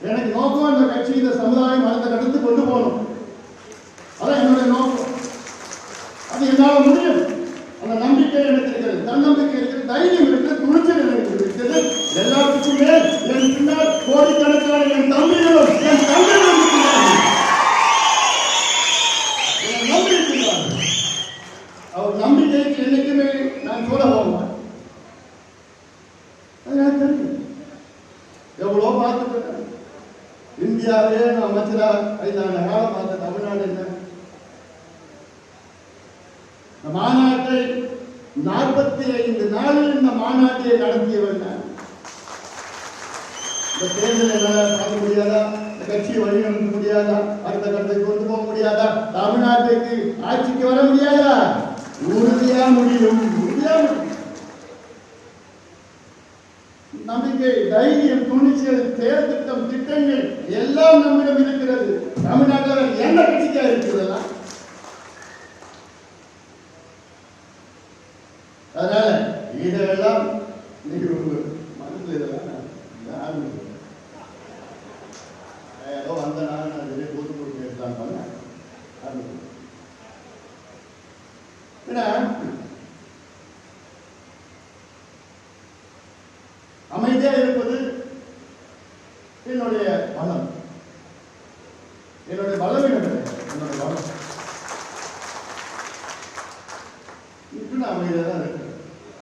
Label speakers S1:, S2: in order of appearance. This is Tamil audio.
S1: எனக்கு நோக்கம் இந்த கட்சி இந்த சமுதாயம் அடுத்த கட்டத்துக்கு கொண்டு போகணும். அதான் என்னுடைய நோக்கம். அது என்னால் முடியும். அந்த நம்பிக்கை எனக்கு இருக்கிறது, தன்னம்பிக்கை இருக்கிறது, தைரியம் இருக்கிறது, துணிச்சல் எனக்கு இருக்கிறது. எல்லாத்துக்கும் மேல் என் பின்னால் கோடிக்கணக்கான என் தம்பிகளும் நம்பி இருக்கிறார்கள். அவர் நம்பிக்கைக்கு என்னைக்குமே நான் சொல்ல போவேன். அது எனக்கு தெரியும். எவ்வளோ பார்த்துட்டு இந்தியாவே அமைச்சரா 5 ஆண்டு காலம் பார்த்த தமிழ்நாடு என்ன மாநாட்டை 45 நாளில் இந்த மாநாட்டை நடத்தியவன். இந்த தேர்தல் என்னால் பார்க்க முடியாதா? இந்த கட்சியை வழிநடத்த முடியாதா? அடுத்த கட்டத்தை கொண்டு போக முடியாதா? தமிழ்நாட்டுக்கு ஆட்சிக்கு வர முடியாதா? உறுதியா முடியும். நம்பிக்கை, தைரியம், துணிச்சல், செயல் திட்டம், திட்டங்கள் எல்லாம் நம்மிடம் இருக்கிறது. தமிழ்நாட்டில் எந்த கட்சிக்கா இருக்கிறதா? அதனால இதெல்லாம் மனதில் இதெல்லாம் ஏதோ வந்த நாள் நான் கூட்டு பேசலாம் பண்ண அமைதியா இருப்பது என்னுடைய பலம், என்னுடைய பலவீனம், என்னுடைய பலம். அமைதியா தான் இருக்கு.